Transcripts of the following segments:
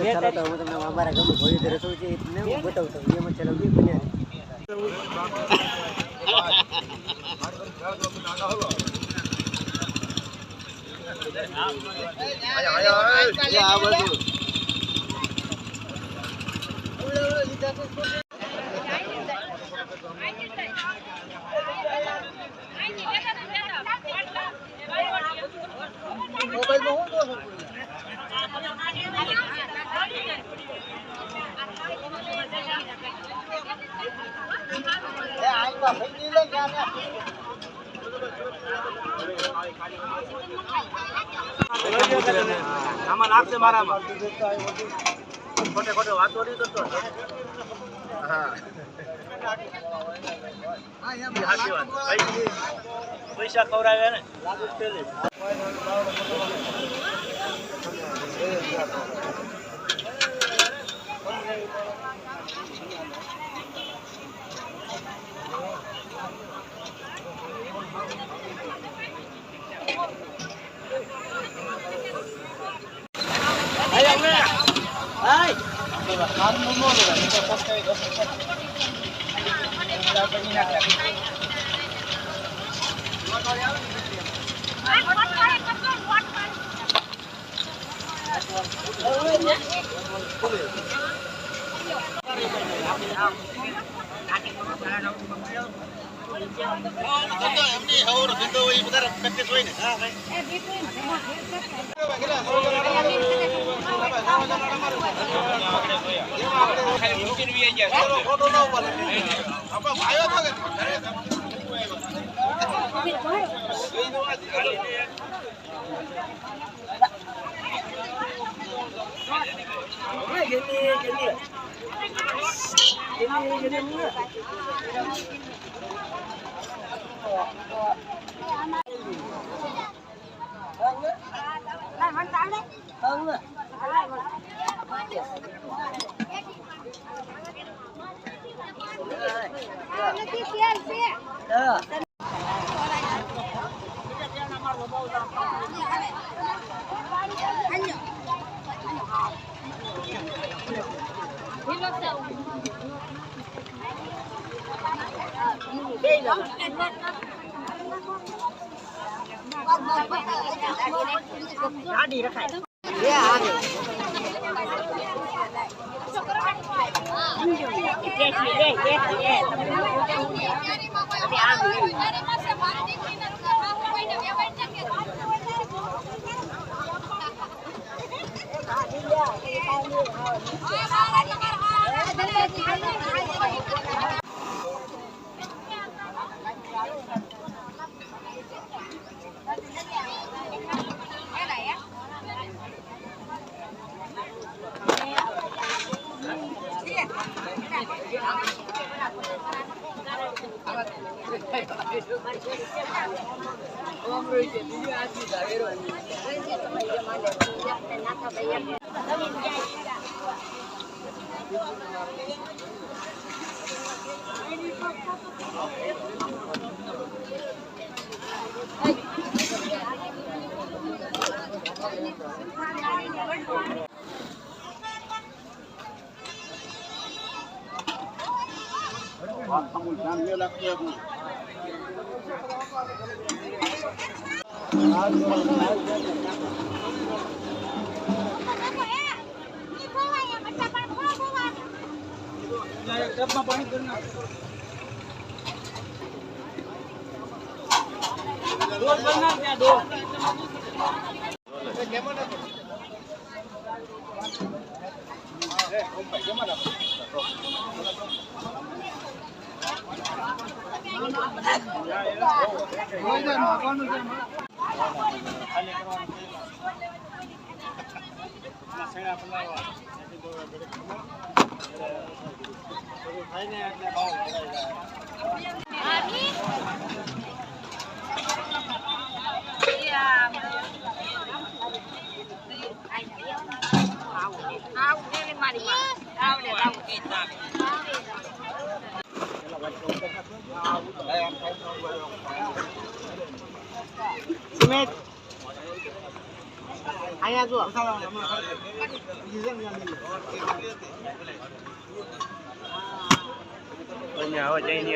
ચલાવતા હું તમને અમારા ગામમાં ભવ્ય રસોઈ છે એને હું બતાવતો એમાં ચલાવતી બને આમાં નાખશે મારામાં ખોટે ખોટે વાતો નહીં કરતો હા પૈસા ખવડાવે ને લાગુ પેલી ગાડી રખાય સુમિત અહીંયા જો હવે જઈને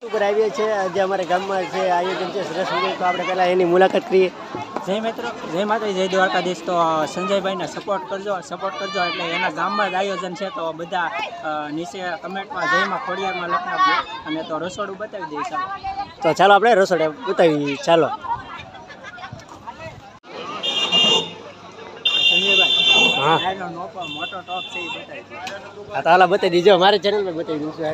ઉપર આવીએ છીએ આજે અમારા ગામમાં જે આયોજન છે સરસ મજાનું, તો આપણે પહેલાં એની મુલાકાત કરીએ. જય મિત્રો, જય માતાજી, જય દ્વારકાધીશ. તો સંજયભાઈને સપોર્ટ કરજો એટલે એના ગામમાં જ આયોજન છે. તો બધા નીચે કમેન્ટમાં જયમાં ખોડિયારમાં લખી નાખજો અને તો રસોડું બતાવી દઈએ. ચાલો તો ચાલો આપણે રસોડે બતાવી. ચાલો સંજયભાઈ, હા એનો મોટો ટોપ છે એ બતાવી. હા તો હાલા બતાવી દીજો, મારી ચેનલ પર બતાવી દઉં છું.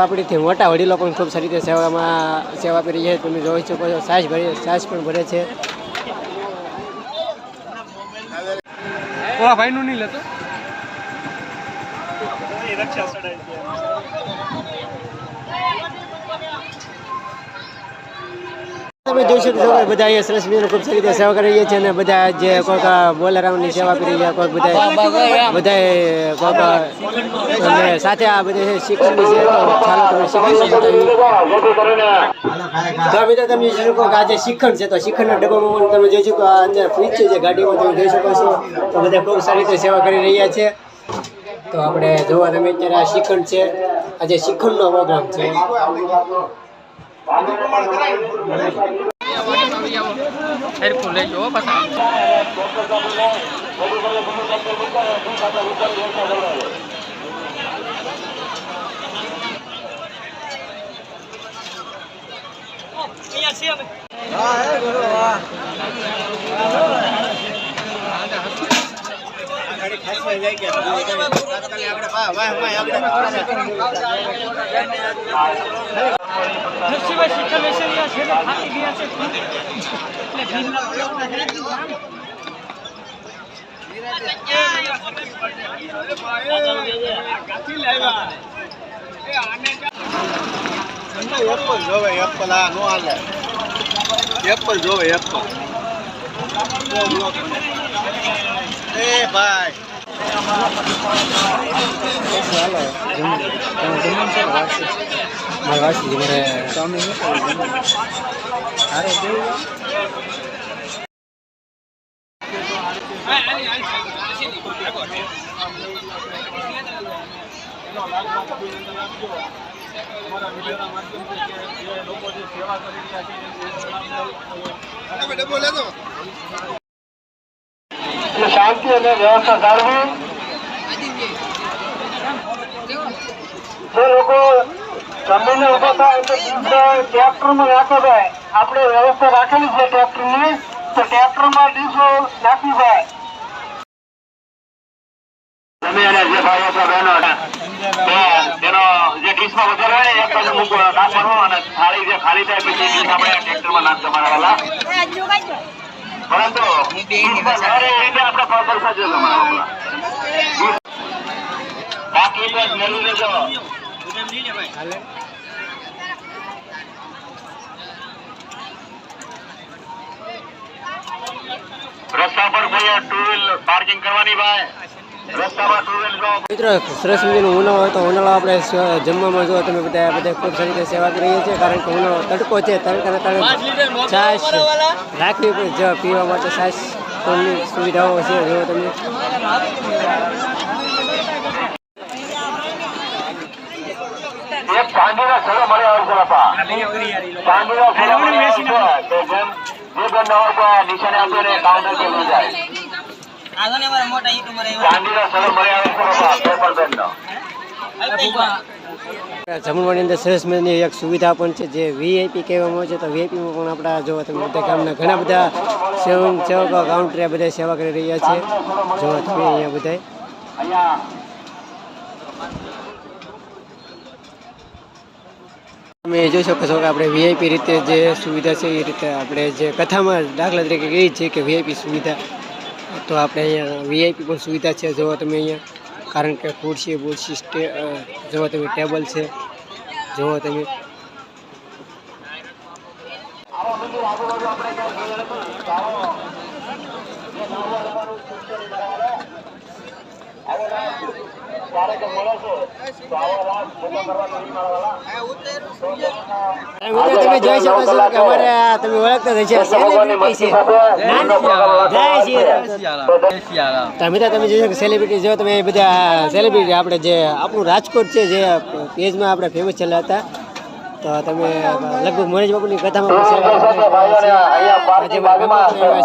આપણીથી મોટા વડીલો પણ ખૂબ સારી રીતે સેવા આપી રહી છે. તમે જોઈ શકો છો, છાશ પણ ભરે છે. ભાઈનું નહીં લેતો તમે જોઈ શકો છો કે બધા અહીંયા સરસ મજાનું ખૂબ સારી રીતે સેવા કરી રહ્યા છે. અને બધા જે કોઈક બોલરાઓની સેવા આપી રહ્યા, કોઈક બધા અને સાથે આ બધા શિક્ષણની છે. તો ચાલો તમે શિક્ષણ તો મિત્રો તમે જોઈ શકો કે આ જે શિખંડ છે, તો શિખંડના ડબ્બામાં તમે જોઈ શકો આ અંદર ફ્રીજ છે જે ગાડીમાં તમે જોઈ શકો છો. તો બધા ખૂબ સારી રીતે સેવા કરી રહ્યા છે. તો આપણે જોવા તમે અત્યારે આ શિખંડ છે, આ જે શિખંડનો પ્રોગ્રામ છે. એપલ આ નો હાલે, એપલ જોવે એપલ. એ ભાઈ શાંતિ અને વ્યવસ્થા જાળવી. જે લોકો જમીને ઉભા થાય તો ટ્રેક્ટરમાં નાખો જાય. આપણે વ્યવસ્થા રાખેલી છે ટ્રેક્ટરની, તો ટ્રેક્ટરમાં ડીઝો નાખી જાય. તમે અને જે ભાઈ અથવા બહેનો તેનો જે ડીશમાં વધારે હોય ને એક બાજુ મૂકો નાખવાનો, અને થાળી જે ખાલી થાય પછી આપણે ટ્રેક્ટરમાં નાખતા મારા વાલા. પરંતુ સારી રીતે આપણે પૈસા જો તમારા બાકી બસ મેળવી લેજો. રસ્તા પર કોઈ ટુ વ્હીલ પાર્કિંગ કરવાની ભાઈ. રસ્તામાં ટુ વ્હીલ જો મિત્રો સરસ મજાનો ઉનાળો હોય તો ઉનાળો આપણે જમવામાં જો તમે બધા ખૂબ સારી રીતે સેવા કરી રહ્યા છીએ, કારણ કે ઉનાળો તડકો છે, તડકાના કારણે છાશ રાખવી પડે, જો પીવા માટે છાશ ની સુવિધાઓ છે. જો તમે એક ચાંદીના સડો મળે આવે છે બાપા. ચાંદીના સડો મળે આવે છે. તો જેમ જે બેન ન હોય તો નિશાને આપીને કાઉન્ટર પર લઈ જાય. ચાંદીના સડો મળે આવે છે બાપા. પેપર બેનનો. જમણવાની અંદર સરસ મજાની એક સુવિધા પણ છે, જે વીઆઈપી કહેવામાં આવે છે. તો વીઆઈપીમાં પણ આપણા જો તમે બધા ગામના ઘણા બધા સેવકો કાઉન્ટરે બધા સેવા કરી રહ્યા છે. જો તમે અહીંયા બધા અહીંયા તમે જોઈ શકો છો કે આપણે વીઆઈપી રીતે જે સુવિધા છે એ રીતે આપણે જે કથામાં દાખલા તરીકે કહી છે કે વીઆઈપી સુવિધા, તો આપણે અહીંયા વીઆઈપી પણ સુવિધા છે. જો તમે અહીંયા, કારણ કે ખુરશી જુઓ તમે, ટેબલ છે, જુઓ તમે. તમે જોઈ શકો છો કે અમારે તમે ઓળખતા થશે સેલિબ્રિટી છે. તમે જોઈ શકો સેલિબ્રિટી, જો તમે બધા સેલિબ્રિટી આપણે જે આપણું રાજકોટ છે જે પેજમાં આપણે ફેમસ છેલ્લા હતા, તો તમે લગભગ મોરેશ બાપુની કથામાં પણ સેવા કરી રહ્યા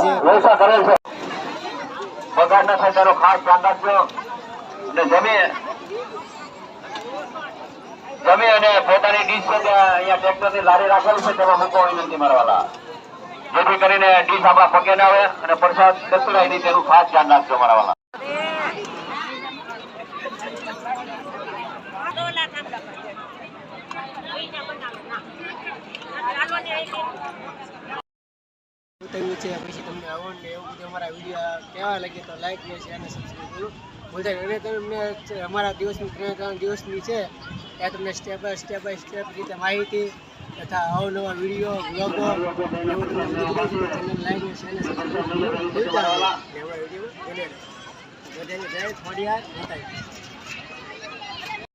છે. પગાર ના થાય તારો ખાસ ધ્યાન રાખજો. જમી અને પોતાની ડીશ છે ત્યાં અહીંયા ટ્રેક્ટરની લારી રાખેલી છે, તેમાં મૂકવા વિનંતી મારવાલા, જેથી કરીને ડીશ આપણા પગે ના આવે અને પ્રસાદ કચડાય નહીં, તેનું ખાસ ધ્યાન રાખજો મારાવાલા. છે પછી તમને આવો ને એવું બધું અમારા વિડીયો કેવા લાગે તો લાઈક ને શેર ને સબસ્ક્રાઈબ કરવું ભૂલતા નહીં. અને તમને અમારા દિવસની 3 દિવસની છે ત્યાં તમને સ્ટેપ બાય સ્ટેપ રીતે માહિતી તથા અવનવા વિડીયો બ્લોગો એવું તમને બધું ચેનલ લાઈક ને શેર ને સબસ્ક્રાઈબ કરવું ભૂલતા નહીં. અમારા વિડીયો બધાને જય ખોડિયાર માતાજી.